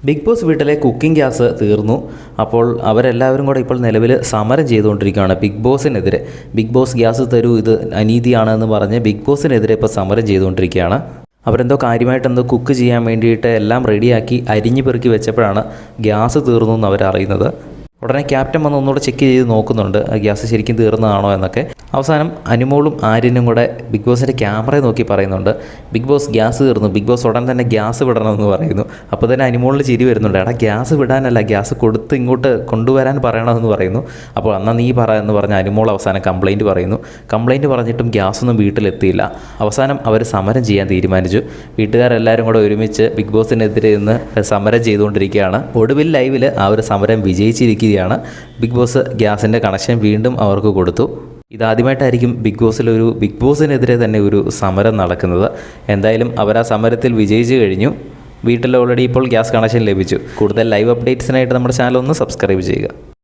Big boss വീട്ടിലെ cooking gas തീർന്നു. അപ്പോൾ അവരെല്ലാവരും കൂടെ ഇപ്പോൾ നിലവിൽ സമരം ചെയ്തുകൊണ്ടിരിക്കുകയാണ് ബിഗ് ബോസിനെതിരെ. ബിഗ് ബോസ് ഗ്യാസ് തരൂ, ഇത് അനീതിയാണെന്ന് പറഞ്ഞ് ബിഗ് ബോസിനെതിരെ ഇപ്പോൾ സമരം ചെയ്തുകൊണ്ടിരിക്കുകയാണ്. അവരെന്തോ കാര്യമായിട്ടെന്തോ കുക്ക് ചെയ്യാൻ വേണ്ടിയിട്ട് എല്ലാം റെഡിയാക്കി അരിഞ്ഞു പെറുക്കി വെച്ചപ്പോഴാണ് ഗ്യാസ് തീർന്നു എന്ന് അവരറിയുന്നത്. ഉടനെ ക്യാപ്റ്റൻ വന്ന് ഒന്നുകൂടെ ചെക്ക് ചെയ്ത് നോക്കുന്നുണ്ട് ഗ്യാസ് ശരിക്കും തീർന്നതാണോ എന്നൊക്കെ. അവസാനം അനുമോളും ആര്യനും കൂടെ ബിഗ് ബോസിൻ്റെ ക്യാമറയെ നോക്കി പറയുന്നുണ്ട്, ബിഗ് ബോസ് ഗ്യാസ് തീർന്നു, ബിഗ് ബോസ് ഉടൻ തന്നെ ഗ്യാസ് വിടണമെന്ന് പറയുന്നു. അപ്പോൾ തന്നെ അനുമോളിന് ചിരി വരുന്നുണ്ട്, എടാ ഗ്യാസ് വിടാനല്ല, ഗ്യാസ് കൊടുത്ത് ഇങ്ങോട്ട് കൊണ്ടുവരാൻ പറയണമെന്ന് പറയുന്നു. അപ്പോൾ എന്നാൽ നീ പറ എന്ന് പറഞ്ഞ് അനുമോൾ അവസാനം കംപ്ലയിൻറ്റ് പറയുന്നു. കംപ്ലയിൻറ്റ് പറഞ്ഞിട്ടും ഗ്യാസൊന്നും വീട്ടിലെത്തിയില്ല. അവസാനം അവർ സമരം ചെയ്യാൻ തീരുമാനിച്ചു. വീട്ടുകാരെല്ലാവരും കൂടെ ഒരുമിച്ച് ബിഗ് ബോസിനെതിരെ നിന്ന് സമരം ചെയ്തുകൊണ്ടിരിക്കുകയാണ്. ഒടുവിൽ ലൈവിൽ ആ ഒരു സമരം വിജയിച്ചിരിക്കുകയാണ്. ബിഗ് ബോസ് ഗ്യാസിൻ്റെ കണക്ഷൻ വീണ്ടും അവർക്ക് കൊടുത്തു. ഇതാദ്യമായിട്ടായിരിക്കും ബിഗ് ബോസിനെതിരെ തന്നെ ഒരു സമരം നടക്കുന്നത്. എന്തായാലും അവർ ആ സമരത്തിൽ വിജയിച്ചു കഴിഞ്ഞു. വീട്ടിൽ ഓൾറെഡി ഇപ്പോൾ ഗ്യാസ് കണക്ഷൻ ലഭിച്ചു. കൂടുതൽ ലൈവ് അപ്ഡേറ്റ്സിനായിട്ട് നമ്മുടെ ചാനൽ ഒന്ന് സബ്സ്ക്രൈബ് ചെയ്യുക.